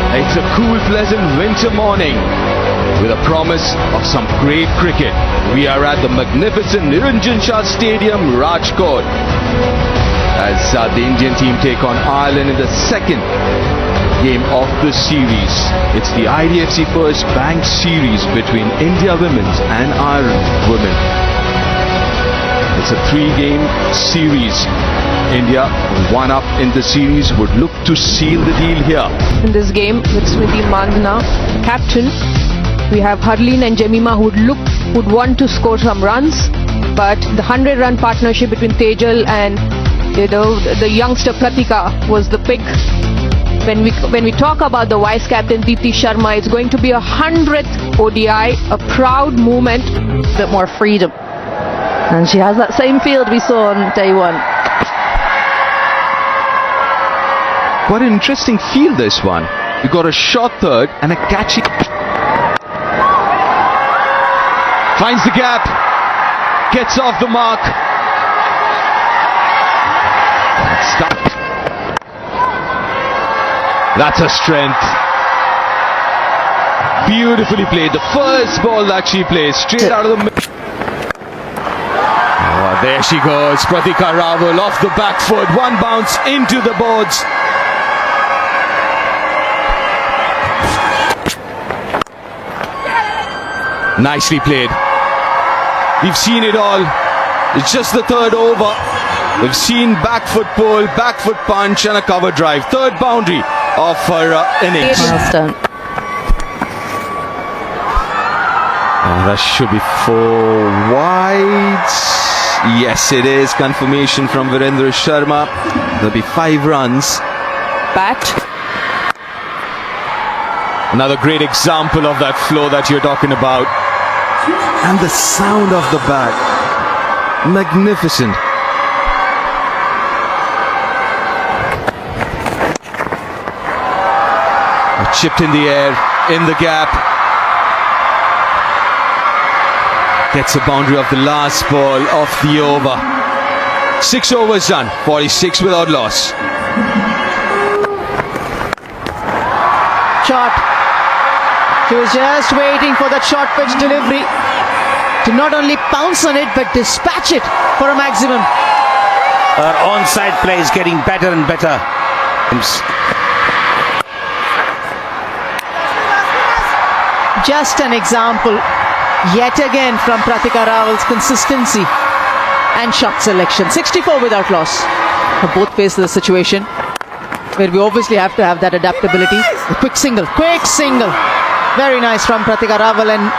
It's a cool, pleasant winter morning with a promise of some great cricket. We are at the magnificent Niranjan Shah Stadium, RAJKOT, as the Indian team take on Ireland in the second game of the series. It's the IDFC First Bank series between India Women's and Ireland Women. It's a 3-game series. India, one up in the series, would look to seal the deal here. In this game, with Smriti Mandhana, captain, we have Harleen and Jemima who would want to score some runs, but the 100-run partnership between Tejal and the youngster Pratika was the pick. When we talk about the vice captain Deepti Sharma, it's going to be a 100th ODI, a proud moment. A bit more freedom, and she has that same field we saw on day one. What an interesting field this one. You got a short third and a catchy. Finds the gap, gets off the mark. That's a strength. Beautifully played. The first ball that she plays straight out of the middle. Oh, there she goes. Pratika Rawal off the back foot. One bounce into the boards. Nicely played. We've seen it all. It's just the third over. We've seen back foot pull, back foot punch and a cover drive. Third boundary of her innings. Milestone. Oh, that should be 4 wide. Yes, it is. Confirmation from Virendra Sharma. There'll be 5 runs. Bat. Another great example of that flow that you're talking about. And the sound of the bat. Magnificent. Chipped in the air, in the gap. Gets a boundary of the last ball of the over. 6 overs done, 46 without loss. Shot. She was just waiting for that short pitch delivery to not only pounce on it but dispatch it for a maximum. Her onside play is getting better and better. Just an example, yet again, from Pratika Rawal's consistency and shot selection. 64 without loss. Both face the situation where we obviously have to have that adaptability. A quick single. Very nice from Pratika Rawal, and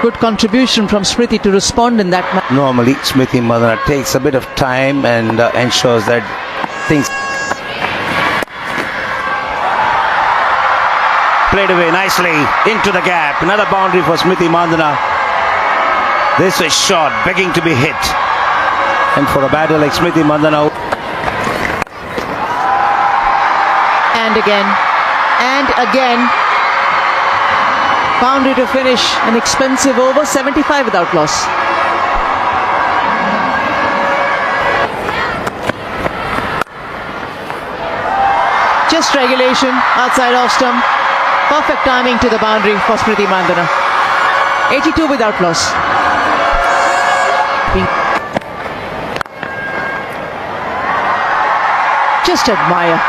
good contribution from Smriti to respond in that match. Normally, Smriti Mandhana takes a bit of time and ensures that things played away nicely into the gap. Another boundary for Smriti Mandhana. This is shot, begging to be hit. And for a batter like Smriti Mandhana. And again. Boundary to finish an expensive over, 75 without loss. Just regulation outside off stump. Perfect timing to the boundary for Smriti Mandhana. 82 without loss. Just admire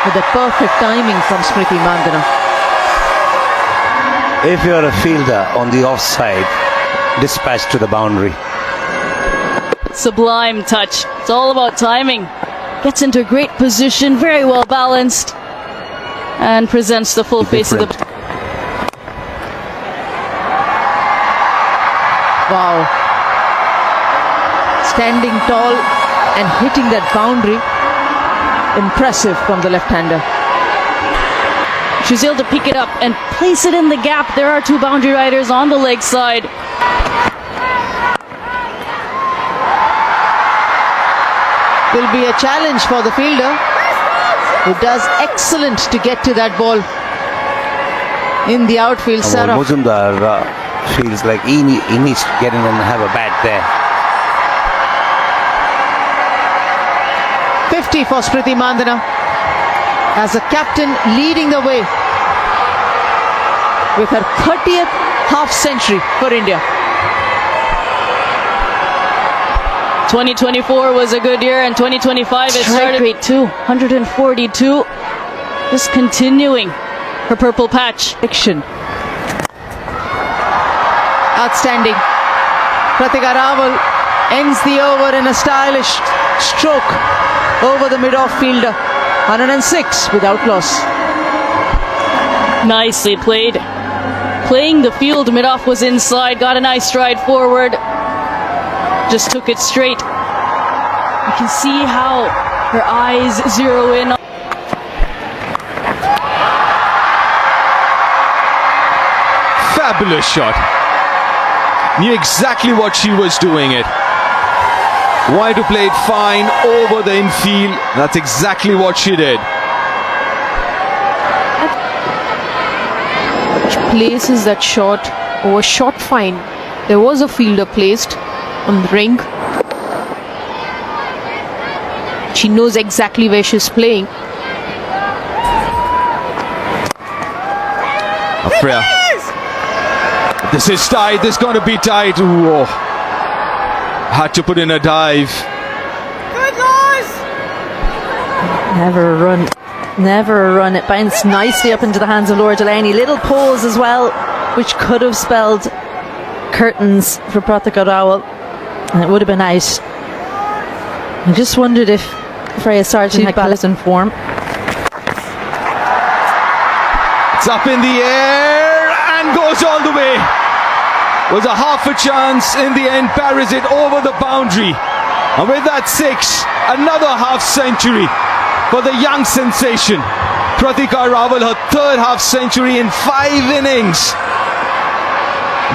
with the perfect timing from Smriti Mandhana. If you're a fielder on the offside, dispatch to the boundary. Sublime touch. It's all about timing. Gets into a great position, very well balanced, and presents the full face of the. Wow. Standing tall and hitting that boundary. Impressive from the left-hander. She's able to pick it up and place it in the gap. There are 2 boundary riders on the leg side. Will be a challenge for the fielder, who does excellent to get to that ball in the outfield. Sarah Muzumdar feels like he needs to get in and have a bat there. 50 for Smriti Mandhana. as a captain leading the way with her 30th half century for India. 2024 was a good year, and 2025 it started great too. 142. Just continuing her purple patch. Action. Outstanding. Pratika Rawal ends the over in a stylish stroke over the mid-off fielder. 106 without loss. Nicely played. Playing the field, mid-off was inside, got a nice stride forward. Just took it straight. You can see how her eyes zero in. Fabulous shot. Knew exactly what she was doing it. Wanted to play it fine over the infield. That's exactly what she did. She places that shot over shot fine. There was a fielder placed on the ring. She knows exactly where she's playing. Freya. This is tight. This is going to be tight. Ooh. Had to put in a dive. Never a run. It bounced nicely up into the hands of Laura Delaney. Little pause as well, which could have spelled curtains for Pratika Rawal, and it would have been out. I just wondered if Freya Sargent had balance in form. It's up in the air and goes all the way. Was a half a chance in the end. Parries it over the boundary, and with that 6, another half century for the young sensation Pratika Rawal, her 3rd half century in 5 innings.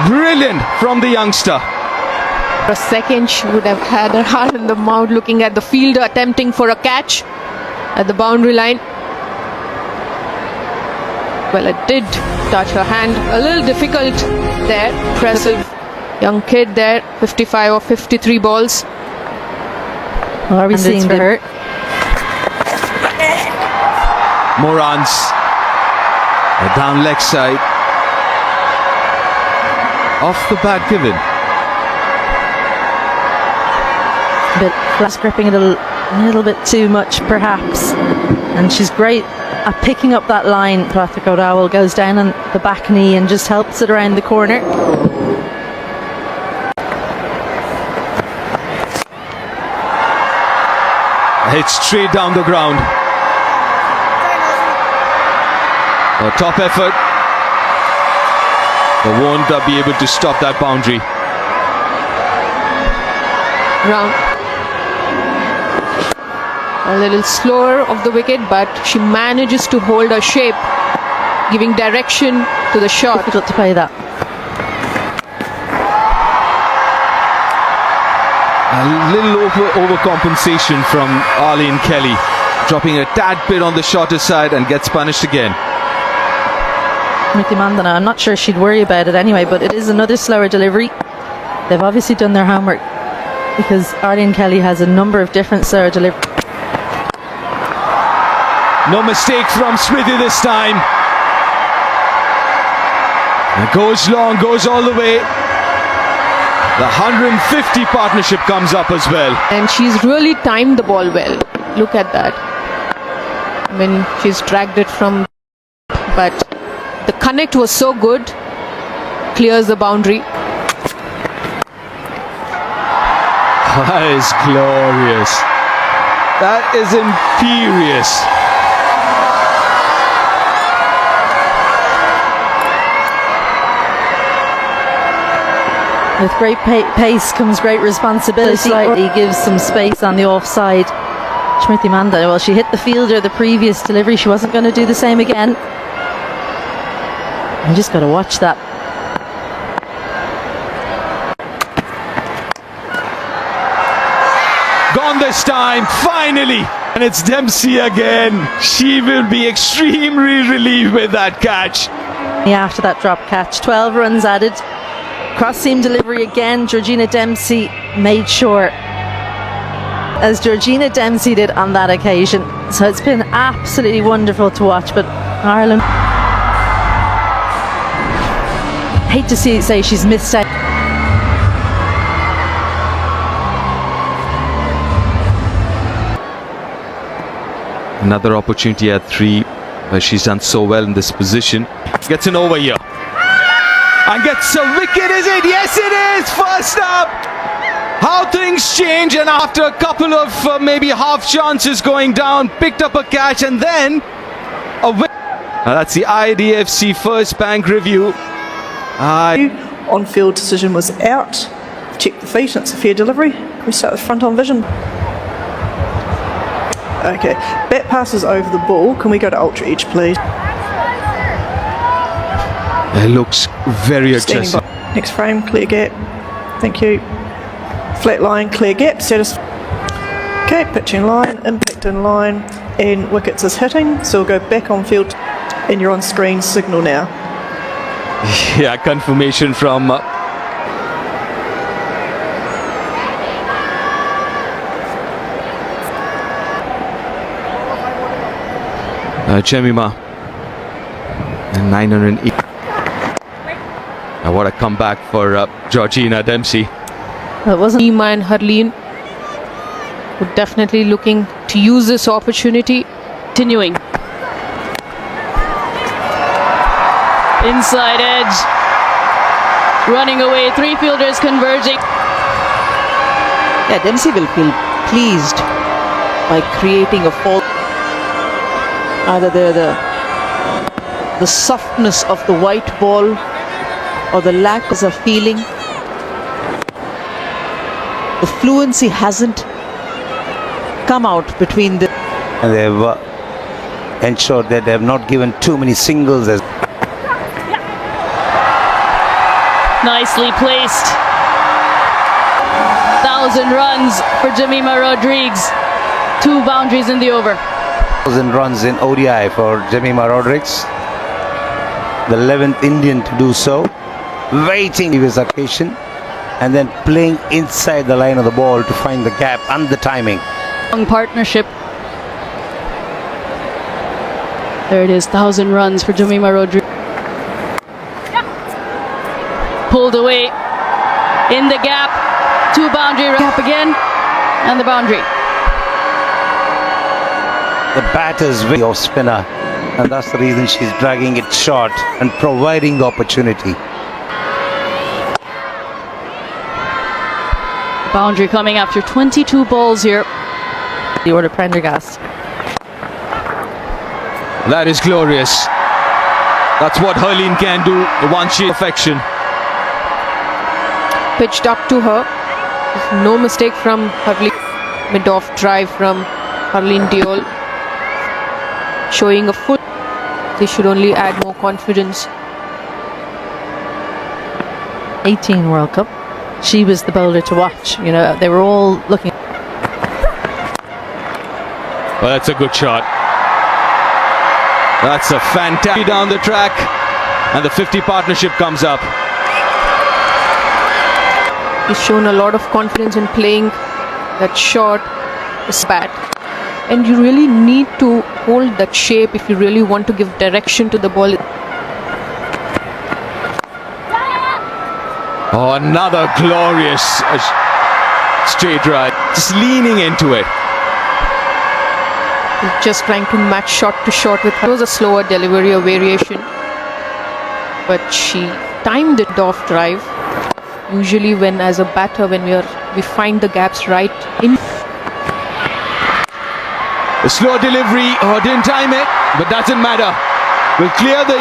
Brilliant from the youngster. For a second, she would have had her heart in the mouth looking at the fielder attempting for a catch at the boundary line. Well, it did touch her hand. A little difficult there. Impressive young kid there. 55 or 53 balls. Well, are we seeing her? Morans, down leg side. Off the bat given. A bit flat gripping it a little bit too much perhaps, and she's great at picking up that line. Pratika Rawal goes down on the back knee and just helps it around the corner. Hit straight down the ground. A top effort, but won't be able to stop that boundary. Round. A little slower of the wicket, but she manages to hold her shape, giving direction to the shot. Difficult to play that. A little overcompensation from Arlene Kelly, dropping a tad bit on the shorter side and gets punished again. Smriti Mandhana, I'm not sure she'd worry about it anyway, but it is another slower delivery. They've obviously done their homework, because Arlene Kelly has a number of different slower deliveries. No mistake from Smriti this time. It goes long, goes all the way. The 150 partnership comes up as well. And she's really timed the ball well. Look at that. I mean, she's dragged it from, but the connect was so good. Clears the boundary. That is glorious. That is imperious. With great pace comes great responsibility. Slightly gives some space on the offside. Smriti Mandhana, well, she hit the fielder the previous delivery. She wasn't going to do the same again. You just got to watch that. Gone this time, finally. And it's Dempsey again. She will be extremely relieved with that catch. After that drop catch, 12 runs added. Cross seam delivery again. Georgina Dempsey made sure, as Georgina Dempsey did on that occasion, So it's been absolutely wonderful to watch, but Ireland, hate to say she's missed out. Another opportunity at 3 where she's done so well in this position. Gets an over here. And gets a wicket, is it? Yes, it is! First up! How things change, and after a couple of maybe half chances going down, picked up a catch and then a win. That's the IDFC First Bank review. On-field decision was out. Check the feet, and it's a fair delivery. We start with front-on vision. Okay, bat passes over the ball. Can we go to ultra edge, please? It looks very Standing aggressive. by. Next frame, clear gap. Thank you. Flat line, clear gap. Okay, pitch in line, impact in line, and wickets is hitting. So we'll go back on field, and you're on screen signal now. Yeah, confirmation from Jemima. And 908. Now what a comeback for Georgina Dempsey. That wasn't Nima and Harleen were definitely looking to use this opportunity. Continuing. Inside edge. Running away. 3 fielders converging. Yeah, Dempsey will feel pleased by creating a fall. Either the softness of the white ball or the lack of a feeling. The fluency hasn't come out between the... And they've ensured that they have not given too many singles. As Nicely placed. 1,000 runs for Jemima Rodrigues. 2 boundaries in the over. 1,000 runs in ODI for Jemima Rodrigues, the 11th Indian to do so, waiting for his occasion and then playing inside the line of the ball to find the gap and the timing. Long partnership. There it is, 1,000 runs for Jemima Rodrigues. Pulled away in the gap, 2 boundary gap again, and the boundary. The batter's way of spinner, and that's the reason she's dragging it short and providing the opportunity. Boundary coming after 22 balls here. The order Prendergast. That is glorious. That's what Harleen can do, the one she perfection. Pitched up to her. No mistake from Harleen. Mid-off drive from Harleen Diol. Showing a foot. They should only add more confidence. 18 World Cup. She was the bowler to watch. You know, they were all looking. Well, that's a good shot. That's a fantastic down the track, and the 50 partnership comes up. He's shown a lot of confidence in playing that shot, this bat. And you really need to hold that shape if you really want to give direction to the ball. Oh, another glorious straight right. Just leaning into it. He's just trying to match shot to shot with her. It was a slower delivery or variation. But she timed it off drive. Usually when as a batter, when we find the gaps right in. A slow delivery, didn't time it, but doesn't matter. We'll clear the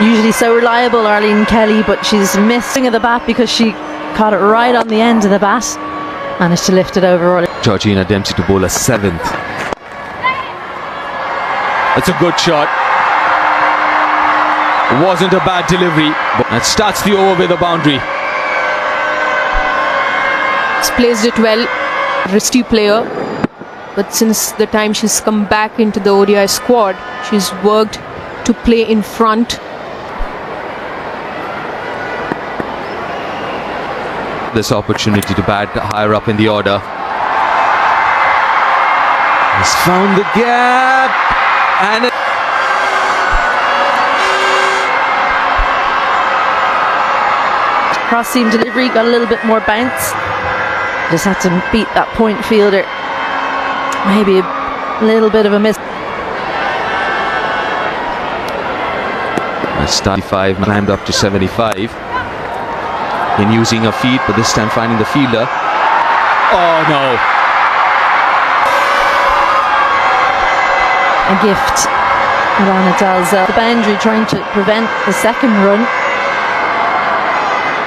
Usually so reliable, Arlene Kelly, but she's missing at the bat because she caught it right on the end of the bat. Managed to lift it over. Georgina Dempsey to bowl a 7th. That's a good shot. It wasn't a bad delivery, but that starts the over with a boundary. She's placed it well. Wristy player. But since the time she's come back into the ODI squad, she's worked to play in front. This opportunity to bat higher up in the order. He's found the gap and Cross seam delivery, got a little bit more bounce. Just had to beat that point fielder. Maybe a little bit of a miss. 75 climbed up to 75 in using her feet, but this time finding the fielder. Oh no! A gift. Alana Dalzell. The boundary trying to prevent the second run.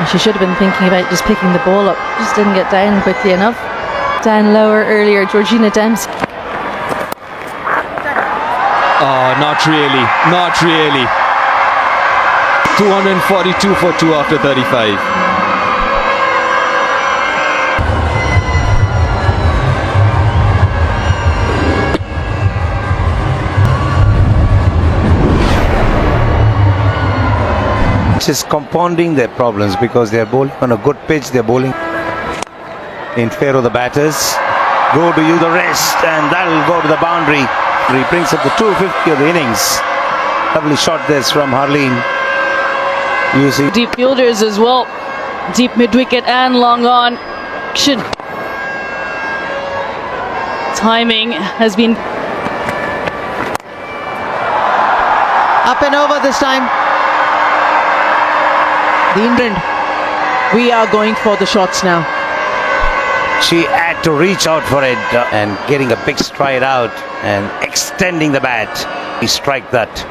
And she should have been thinking about just picking the ball up. Just didn't get down quickly enough. Down lower earlier, Georgina Dempsey. Oh, not really, not really. 242 for 2 after 35. Just compounding their problems because they're bowling on a good pitch. They're bowling in favor of the batters. Go to you the rest, and that'll go to the boundary. He brings up the 250 of the innings. Lovely shot there from Harleen. Using Deep fielders as well. Deep mid-wicket and long on. Action. Timing has been Up and over this time. The England. We are going for the shots now. she had to reach out for it and getting a big stride out and extending the bat. He strike that.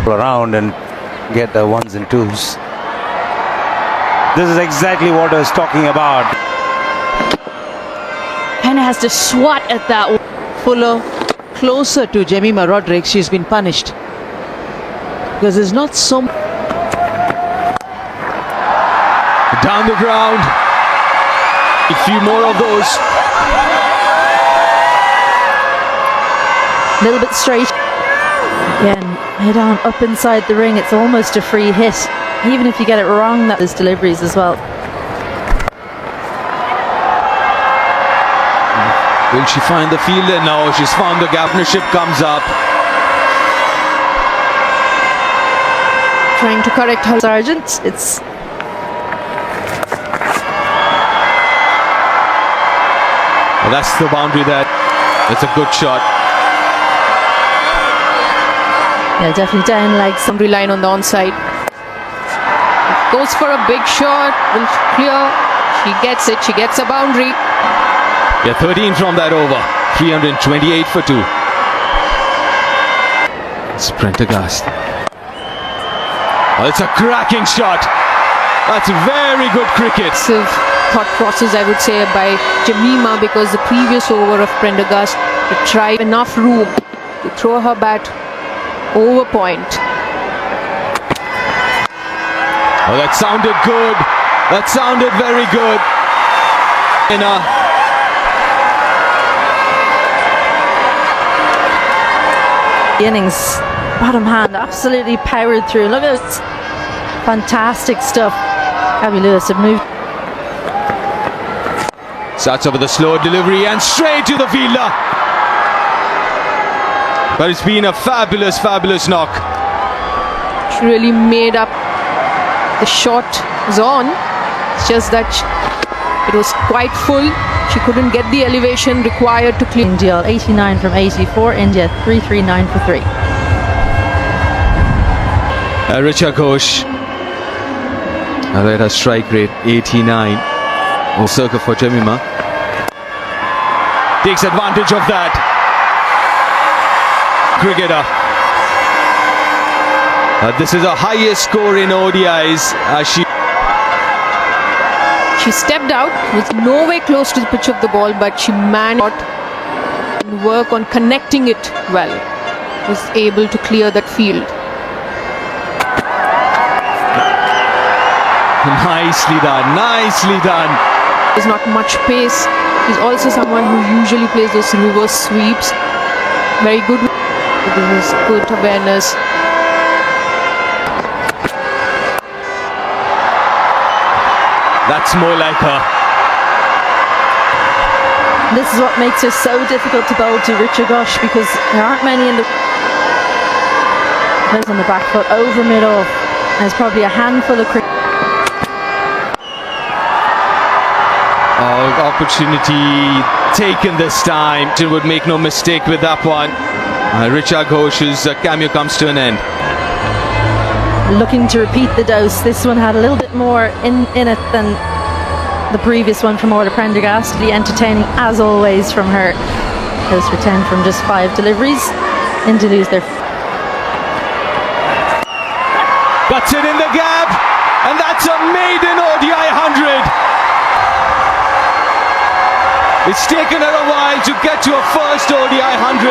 Around and get the ones and twos. This is exactly what I was talking about. Hannah has to swat at that. Fuller closer to Jemima Rodrigues. She's been punished because there's not so Down the ground. A few more of those. A little bit straight. Again, head on up inside the ring. It's almost a free hit. Even if you get it wrong, that is deliveries as well. Will she find the fielder? No, she's found the gap. Partnership comes up. Trying to correct her. Sargent, it's Well, that's the boundary there. It's a good shot. definitely down legs. Boundary line on the onside. Goes for a big shot. Will clear. She gets it. She gets a boundary. Yeah, 13 from that over. 328 for 2. It's Prendergast. Oh, it's a cracking shot. That's very good cricket. Massive thought process, I would say, by Jemima, because the previous over of Prendergast to try enough room to throw her bat over point. Oh, that sounded good. That sounded very good. Innings, bottom hand, absolutely powered through. Look at this, fantastic stuff. Gabby Lewis have moved. Starts off with a slow delivery and straight to the fielder. But it's been a fabulous, fabulous knock. She really made up. The shot was on. It's just that it was quite full. She couldn't get the elevation required to clear. India 89 from 84. India 339 for 3. RAJKOT. At her strike rate 89. Or circa for Jemima. Takes advantage of that. Cricketer. This is her highest score in ODIs as she stepped out, was nowhere close to the pitch of the ball, but she managed to work on connecting it well. Was able to clear that field. Nicely done, nicely done. There's not much pace. She's also someone who usually plays those reverse sweeps. Very good. This is good awareness. That's more like her. This is what makes her so difficult to bowl to, RAJKOT, because there aren't many in the... Plays on the back foot, over mid-off. There's probably a handful of cricket. Oh, opportunity taken this time. She would make no mistake with that one. Richard Ghosh's cameo comes to an end. Looking to repeat the dose. This one had a little bit more in it than the previous one from Orla Prendergast. The entertaining, as always, from her. Goes for 10 from just 5 deliveries. In to lose their... Cuts it in the gap, and that's a maiden ODI 100. It's taken her a while to get to her first ODI 100.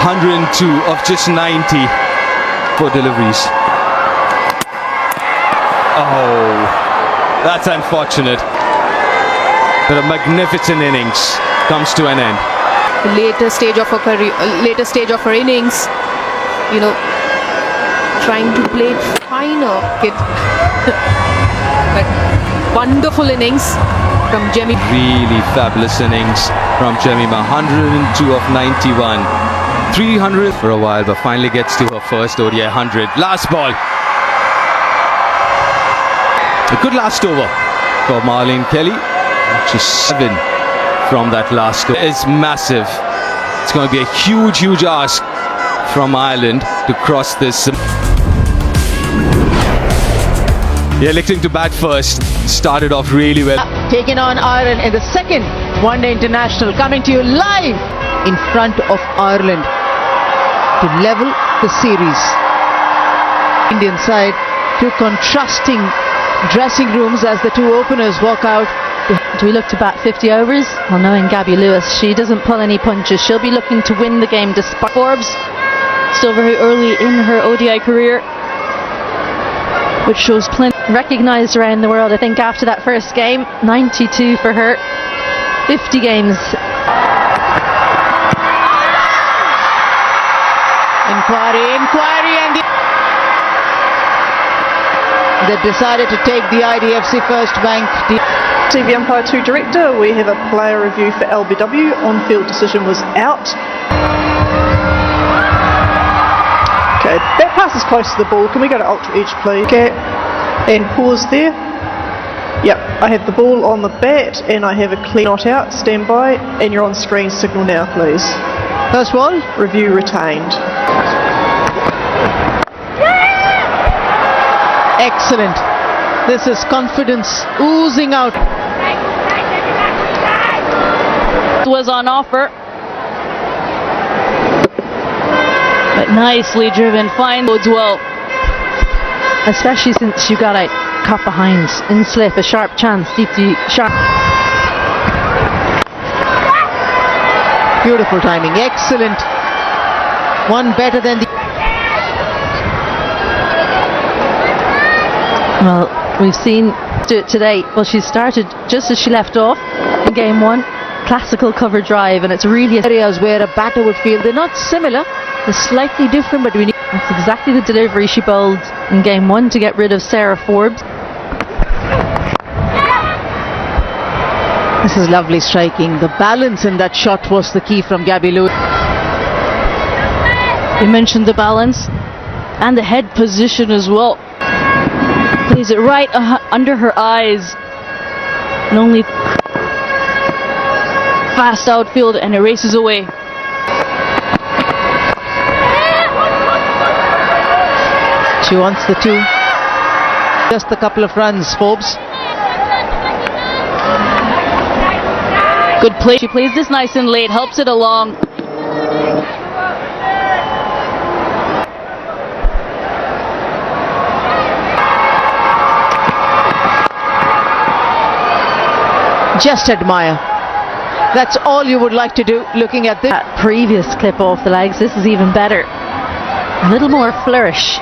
102 of just 90 for deliveries. Oh, that's unfortunate. But a magnificent innings comes to an end. Later stage of her career, later stage of her innings, you know, trying to play it finer. But wonderful innings from Jemima. Really fabulous innings from Jemima. 102 of 91. 300 for a while, but finally gets to her first ODI 100. Last ball. A good last over for Marlene Kelly. Just 7 from that last over. It's massive. It's going to be a huge ask from Ireland to cross this. Yeah, electing to bat first. Started off really well. Taking on Ireland in the second one-day international, coming to you live in front of Ireland to level the series. Indian side, two contrasting dressing rooms as the two openers walk out. Do we look to bat 50 overs? Well, knowing Gabby Lewis, she doesn't pull any punches. She'll be looking to win the game despite... Forbes, still very early in her ODI career, which shows plenty. Recognised around the world, I think, after that first game. 92 for her. 50 games. Inquiry, and they decided to take the IDFC First Bank. TV Umpire 2 Director, we have a player review for LBW. On-field decision was out. Okay, that pass is close to the ball. Can we go to Ultra Edge, please? Okay, and pause there. Yep, I have the ball on the bat and I have a clear not out. Stand by, and you're on screen. Signal now, please. First ball. Review retained. Excellent. This is confidence oozing out. Was on offer, but nicely driven. Fine, bodes well. Especially since you got out caught behind in slip, a sharp chance, deep sharp. Beautiful timing, excellent. One better than the... Well, we've seen do it today. Well, she started just as she left off in game 1. Classical cover drive, and it's really areas where a batter would feel they're not similar, they're slightly different, but we need... That's exactly the delivery she bowled in game 1 to get rid of Sarah Forbes. This is lovely striking. The balance in that shot was the key from Gabby Lewis. You mentioned the balance and the head position as well. Plays it right under her eyes, and only fast outfield, and it races away. She wants the 2. Just a couple of runs, Forbes. Good play. She plays this nice and late, helps it along. Just admire. That's all you would like to do looking at this. That previous clip off the legs, this is even better. A little more flourish.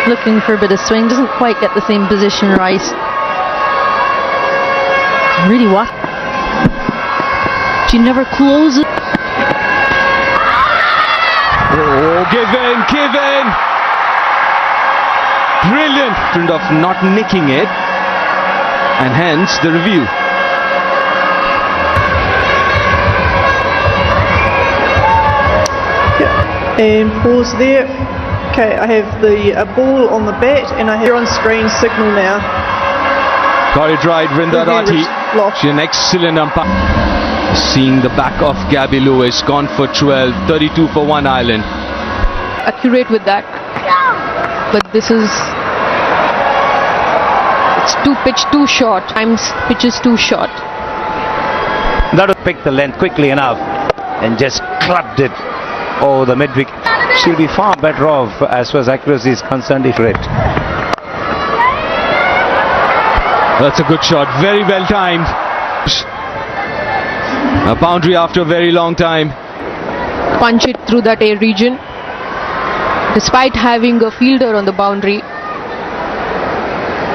Looking for a bit of swing, doesn't quite get the same position right. Really what? She never closes. Oh, give in. brilliant of not nicking it, and hence the review. And pause there. Okay, I have the ball on the bat and I have on screen signal now. Got it right, Vrindarati. Lost. She's an excellent umpire. Seeing the back of Gabby Lewis, gone for 12, 32 for one island. Accurate with that. But this is... It's pitch too short. Times pitch is too short. That would pick the length quickly enough and just clubbed it over the mid-wicket. She'll be far better off as far as accuracy is concerned if it. That's a good shot, very well timed. A boundary after a very long time. Punch it through that air region. Despite having a fielder on the boundary,